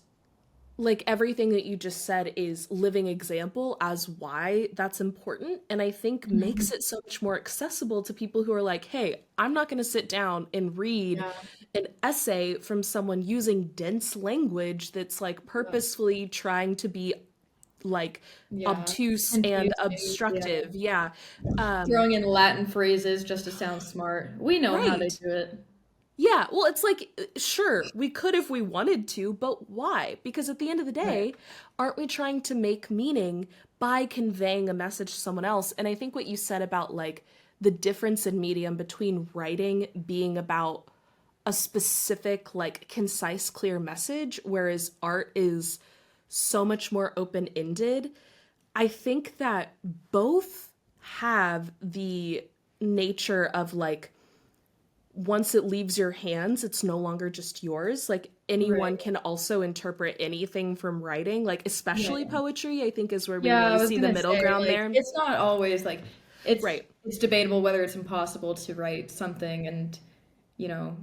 like, everything that you just said is living example as why that's important, and I think makes it so much more accessible to people who are like, hey, I'm not going to sit down and read Yeah. an essay from someone using dense language that's like Yeah. purposefully trying to be like Yeah. obtuse and Confusing. Yeah. obstructive. Yeah. Um, Throwing in Latin phrases just to sound smart. We know how they right. do it. Yeah. Well, it's like, sure, we could if we wanted to, but why? Because at the end of the Right. day, aren't we trying to make meaning by conveying a message to someone else? And I think what you said about like the difference in medium between writing being about a specific, like concise, clear message, whereas art is so much more open ended. I think that both have the nature of like once it leaves your hands, it's no longer just yours. Like anyone Right. can also interpret anything from writing, like especially Yeah. poetry, I think is where we Yeah, I really was see the gonna middle say, ground like, there. it's not always like Right. it's debatable whether it's impossible to write something, and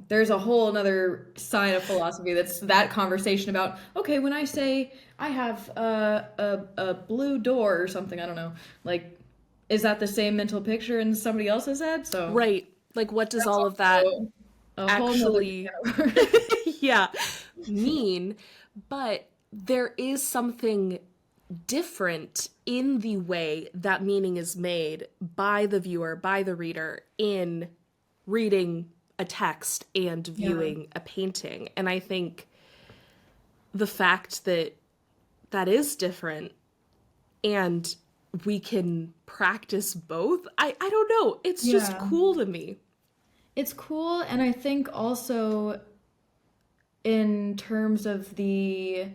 there's a whole another side of philosophy that's that conversation about, okay, when I say I have a blue door or something, I don't know, like, is that the same mental picture in somebody else's head? So Right. Like what does that's all of that also a whole nother actually can of worms. yeah, mean? But there is something different in the way that meaning is made by the viewer, by the reader, in reading a text and Yeah. viewing a painting. And I think the fact that that is different and we can practice both, I don't know. It's just Yeah. cool to me. It's cool, and I think also in terms of the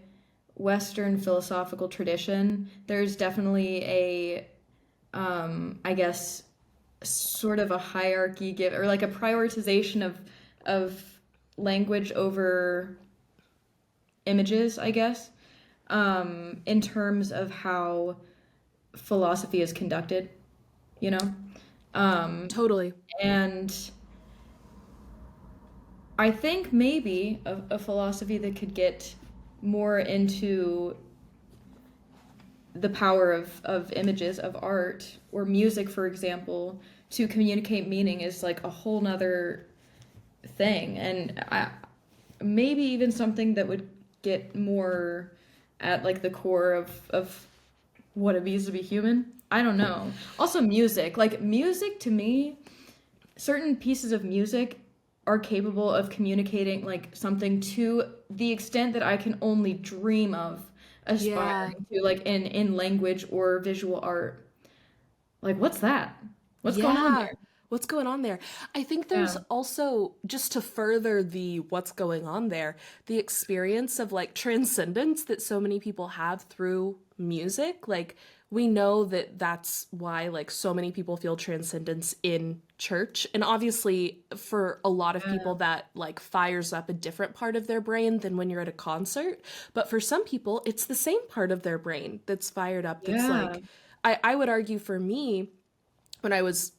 Western philosophical tradition, there's definitely a, I guess, sort of a hierarchy give, or like a prioritization of language over images, I guess, in terms of how philosophy is conducted, you know? Totally. And I think maybe a philosophy that could get more into the power of images, of art, or music, for example, to communicate meaning is like a whole nother thing. And maybe even something that would get more at like the core of what it means to be human. I don't know. Also, music. Like, music to me, certain pieces of music are capable of communicating like something to the extent that I can only dream of Yeah. aspiring to, like in language or visual art. Like, what's that? What's going on Yeah. there? What's going on there? I think there's Yeah. also, just to further the what's going on there, the experience of like transcendence that so many people have through music. Like, we know that that's why like so many people feel transcendence in church. And obviously, for a lot of Yeah. people, that like fires up a different part of their brain than when you're at a concert. But for some people, it's the same part of their brain that's fired up. That's Yeah. like, I would argue for me, when I was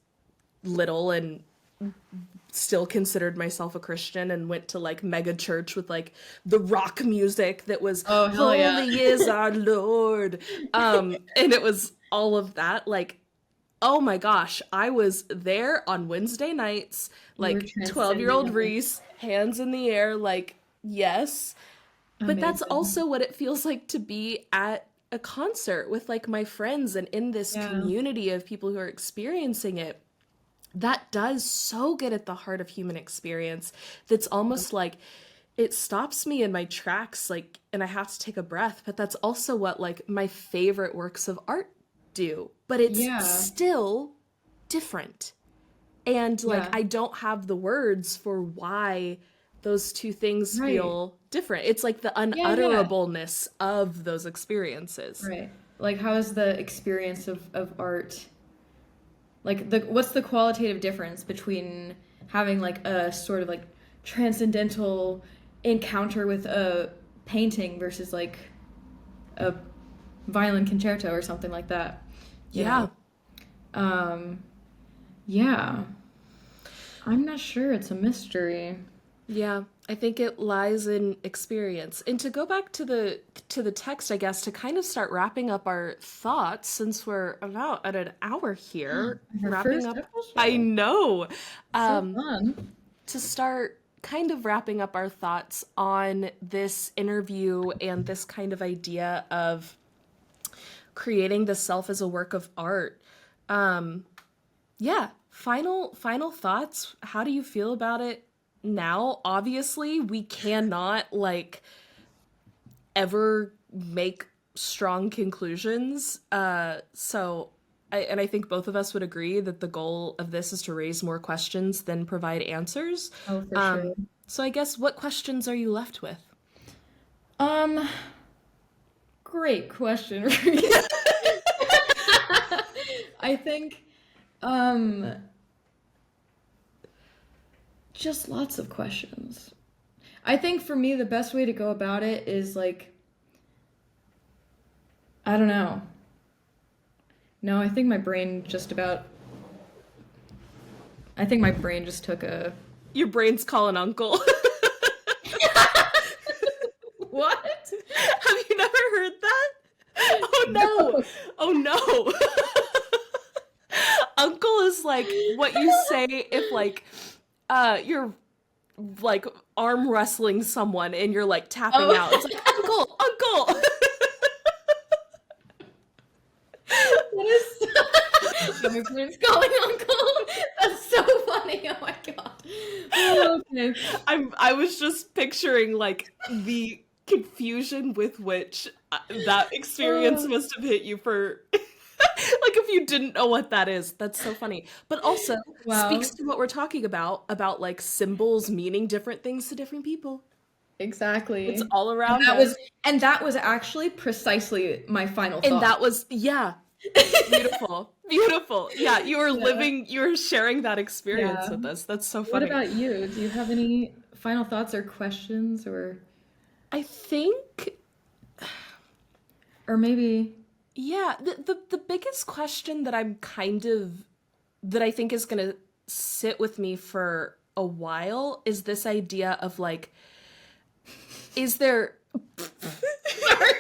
little and still considered myself a Christian and went to like mega church with like the rock music that was Oh, hell yeah. holy is our Lord. And it was all of that. Like, oh my gosh, I was there on Wednesday nights, You were like 12-year-old transcending it. Reese, hands in the air, like, yes. But that's Amazing. also what it feels like to be at a concert with like my friends and in this Yeah. community of people who are experiencing it. That does so get at the heart of human experience, that's almost like it stops me in my tracks, like, and I have to take a breath. But that's also what like my favorite works of art do, but it's Yeah. still different. And like Yeah. I don't have the words for why those two things Right. feel different. It's like the Yeah, yeah. unutterableness of those experiences. Right. Like, how is the experience of art? Like, what's the qualitative difference between having like a sort of like transcendental encounter with a painting versus like a violin concerto or something like that, you Yeah. know? Um, yeah. I'm not sure. It's a mystery. Yeah, I think it lies in experience. And to go back to the text, I guess, to kind of start wrapping up our thoughts, since we're about at an hour here, Our wrapping first up. I episode. know. So Um, fun. to start kind of wrapping up our thoughts on this interview and this kind of idea of creating the self as a work of art. Yeah, final thoughts. How do you feel about it now? Obviously, we cannot like ever make strong conclusions. I think both of us would agree that the goal of this is to raise more questions than provide answers. Oh, for sure. Um, so I guess what questions are you left with? Um, Great question, Reese. I think, um, just lots of questions. I think for me, the best way to go about it is like, I don't know. No, I think my brain just took a... Your brain's calling uncle. What? Have you never heard that? Oh no. Oh no. Uncle is like what you say if like you're like arm wrestling someone and you're like tapping out. It's like uncle, uncle. That is so... My brain's calling uncle. That's so funny. Oh my god. Oh, okay. I was just picturing like the confusion with which that experience must have hit you for like if you didn't know what that is. That's so funny. But also speaks to what we're talking about like symbols meaning different things to different people. Exactly. It's all around and that was actually precisely my final thought. And that was beautiful. Beautiful. Yeah, you were sharing that experience with us. That's so funny. What about you? Do you have any final thoughts or questions or... I think... Or maybe... Yeah, the biggest question that that I think is going to sit with me for a while is this idea of like, is there... Sorry.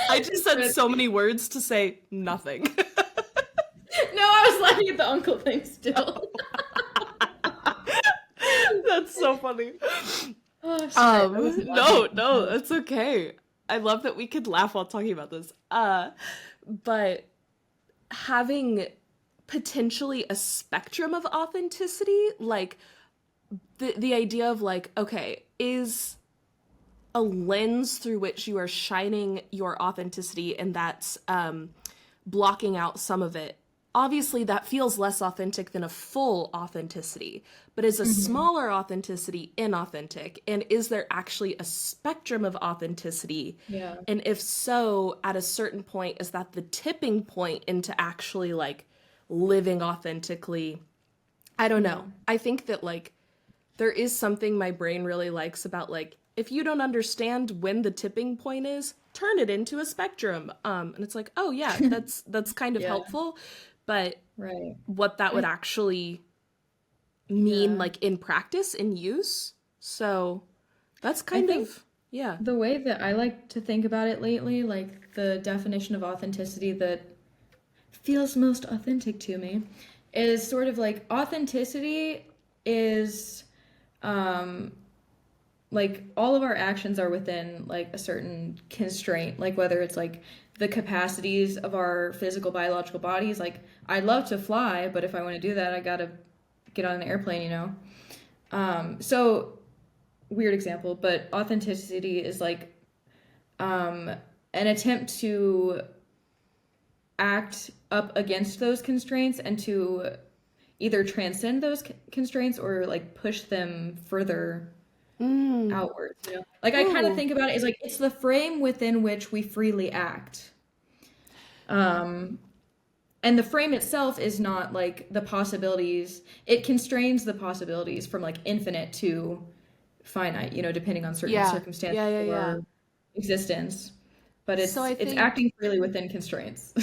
I just said so many words to say nothing. No, I was laughing at the uncle thing still. That's so funny. Oh, no, that's okay. I love that we could laugh while talking about this. But having potentially a spectrum of authenticity, like the idea of like, okay, is a lens through which you are shining your authenticity and that's blocking out some of it. Obviously, that feels less authentic than a full authenticity, but is a smaller authenticity inauthentic? And is there actually a spectrum of authenticity? Yeah. And if so, at a certain point, is that the tipping point into actually like living authentically? I don't know. I think that like there is something my brain really likes about like, if you don't understand when the tipping point is, turn it into a spectrum. And it's like, oh yeah, that's kind of helpful. But what that would actually mean like in practice, in use. So that's kind of, the way that I like to think about it lately, like the definition of authenticity that feels most authentic to me is sort of like authenticity is like all of our actions are within like a certain constraint, like whether it's like the capacities of our physical biological bodies. Like I'd love to fly, but if I want to do that, I gotta get on an airplane, you know? So weird example, but authenticity is like an attempt to act up against those constraints and to either transcend those constraints or like push them further outwards, you know? Like I kind of think about it as like it's the frame within which we freely act. And the frame itself is not like the possibilities. It constrains the possibilities from like infinite to finite, you know, depending on certain circumstances of our existence. But it's acting freely within constraints.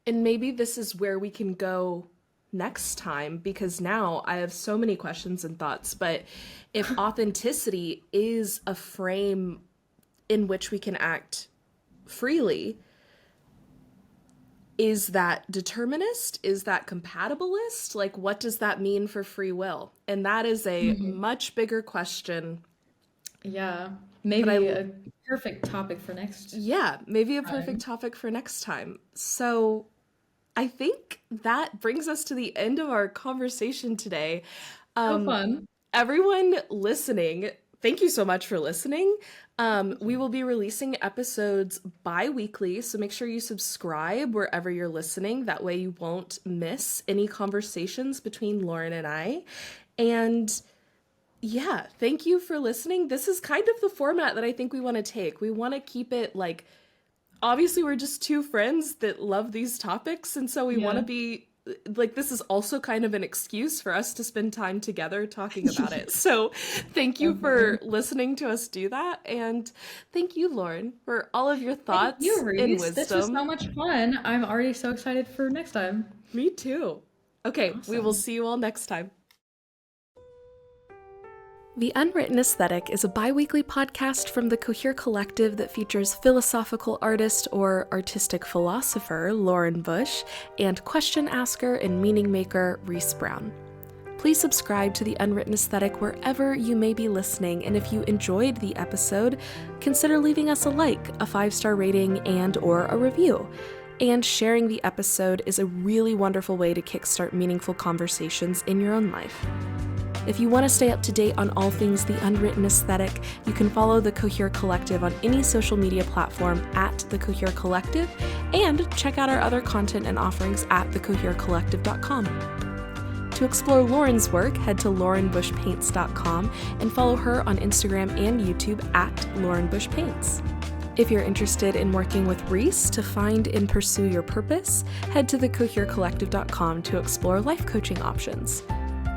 And maybe this is where we can go next time, because now I have so many questions and thoughts. But if authenticity is a frame in which we can act freely, is that determinist? Is that compatibilist? Like, what does that mean for free will? And that is a much bigger question. Yeah, maybe a perfect topic for next perfect topic for next time. So I think that brings us to the end of our conversation today. So fun. Everyone listening, thank you so much for listening. We will be releasing episodes bi-weekly, so make sure you subscribe wherever you're listening. That way you won't miss any conversations between Lauren and I. And yeah, thank you for listening. This is kind of the format that I think we want to take. We want to keep it like, obviously we're just two friends that love these topics, and so we want to be like, this is also kind of an excuse for us to spend time together talking about it. So thank you for listening to us do that. And thank you, Lauren, for all of your Thank thoughts you, and Reese. This was so wisdom. much fun. I'm already so excited for next time. Me too. Okay, we will Awesome. see you all next time. The Unwritten Aesthetic is a bi-weekly podcast from the Cohere Collective that features philosophical artist or artistic philosopher Lauren Bush and question asker and meaning maker Reese Brown. Please subscribe to The Unwritten Aesthetic wherever you may be listening, and if you enjoyed the episode, consider leaving us a like, a 5-star rating, and or a review. And sharing the episode is a really wonderful way to kickstart meaningful conversations in your own life. If you want to stay up to date on all things The Unwritten Aesthetic, you can follow the Cohere Collective on any social media platform at the Cohere Collective, and check out our other content and offerings at thecoherecollective.com. To explore Lauren's work, head to laurenbushpaints.com and follow her on Instagram and YouTube at laurenbushpaints. If you're interested in working with Reese to find and pursue your purpose, head to thecoherecollective.com to explore life coaching options.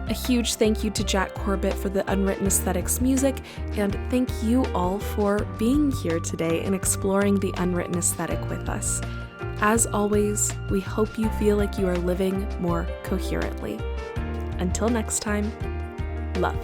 A huge thank you to Jack Corbett for the Unwritten Aesthetics music, and thank you all for being here today and exploring the Unwritten Aesthetic with us. As always, we hope you feel like you are living more coherently. Until next time, love.